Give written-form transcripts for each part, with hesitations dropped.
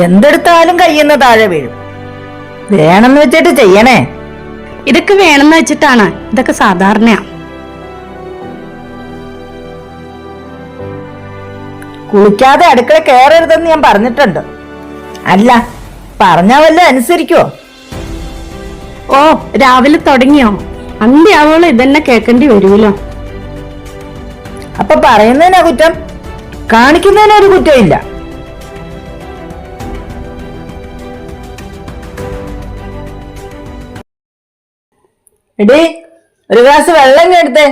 എന്തെടുത്താലും കയ്യിന്ന് താഴെ വീഴും. വേണമെന്ന് വെച്ചിട്ട് ചെയ്യണേ. ഇതൊക്കെ വേണമെന്ന് വെച്ചിട്ടാണ്. ഇതൊക്കെ സാധാരണയാ. കുളിക്കാതെ അടുക്കള കയറരുതെന്ന് ഞാൻ പറഞ്ഞിട്ടുണ്ട്. അല്ല, പറഞ്ഞാ വല്ല അനുസരിക്കോ? ഓ, രാവിലെ തുടങ്ങിയോ? അന്ത്യാവോളം ഇതന്നെ കേൾക്കേണ്ടി വരുമല്ലോ. അപ്പൊ പറയുന്നതിനാ കുറ്റം, കാണിക്കുന്നതിനൊരു കുറ്റമില്ല. എടീ, ഒരു ഗ്ലാസ് വെള്ളം എടുത്തേ.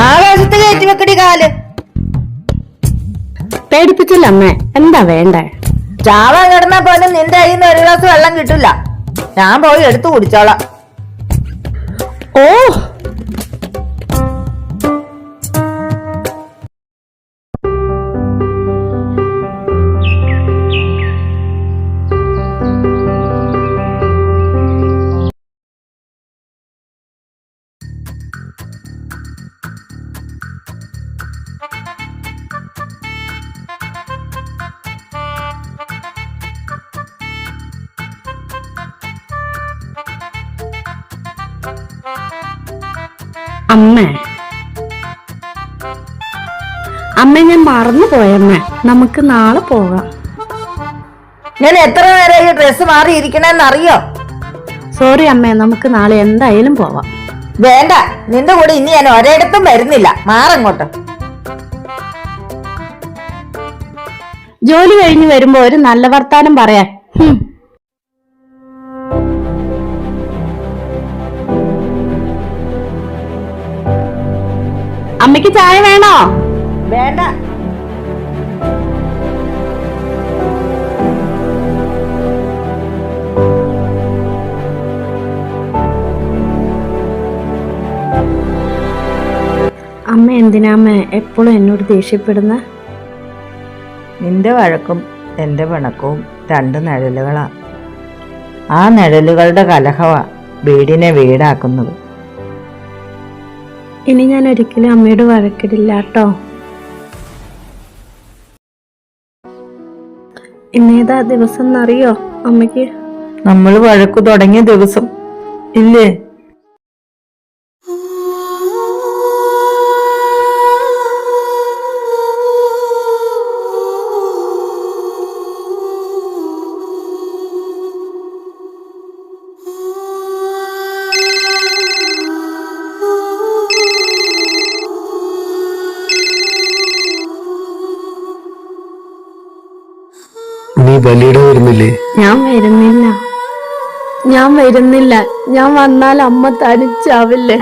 ആകാശത്ത് കയറ്റി വെക്കടി കാല്. പേടിപ്പിച്ചില്ല അമ്മേ. എന്താ വേണ്ടേ? ചാവാൻ കിടന്നാ പോലും നിന്റെ കയ്യിൽ നിന്ന് ഒരു ഗ്ലാസ് വെള്ളം കിട്ടില്ല. ഞാൻ പോയി എടുത്തു കുടിച്ചോളാം. ഓ, അമ്മേ അമ്മ, ഞാൻ മറന്നു പോയമ്മേ. നമുക്ക് നാളെ പോകാം. ഞാൻ എത്ര നേരം ഈ ഡ്രസ് മാറിയിരിക്കണെന്ന് അറിയോ? സോറി അമ്മേ, നമുക്ക് നാളെ എന്തായാലും പോവാം. വേണ്ട, നിന്റെ കൂടെ ഇനി ഞാൻ ഒരിടത്തും വരുന്നില്ല. മാറങ്ങോട്ട്. ജോലി കഴിഞ്ഞ് വരുമ്പോ ഒരു നല്ല വർത്താനം പറയാൻ. അമ്മയ്ക്ക് ചായ വേണോ? വേണ്ട. അമ്മ എന്തിനാ അമ്മ എപ്പോഴും എന്നോട് ദേഷ്യപ്പെടുന്ന? നിന്റെ വഴക്കും എന്റെ പിണക്കവും രണ്ട് നിഴലുകളാ. ആ നിഴലുകളുടെ കലഹവാ വീടിനെ വീടാക്കുന്നത്. ഇനി ഞാൻ ഒരിക്കലും അമ്മയോട് വഴക്കിടില്ല കേട്ടോ. ഇന്നേതാ ദിവസം എന്നറിയോ അമ്മയ്ക്ക്? നമ്മൾ വഴക്കു തുടങ്ങിയ ദിവസം ഇല്ലേ? നീ ബലിയുടെ വരുന്നില്ലേ? ഞാൻ വരുന്നില്ല. ഞാൻ വന്നാൽ അമ്മ തനിച്ചാവില്ലേ?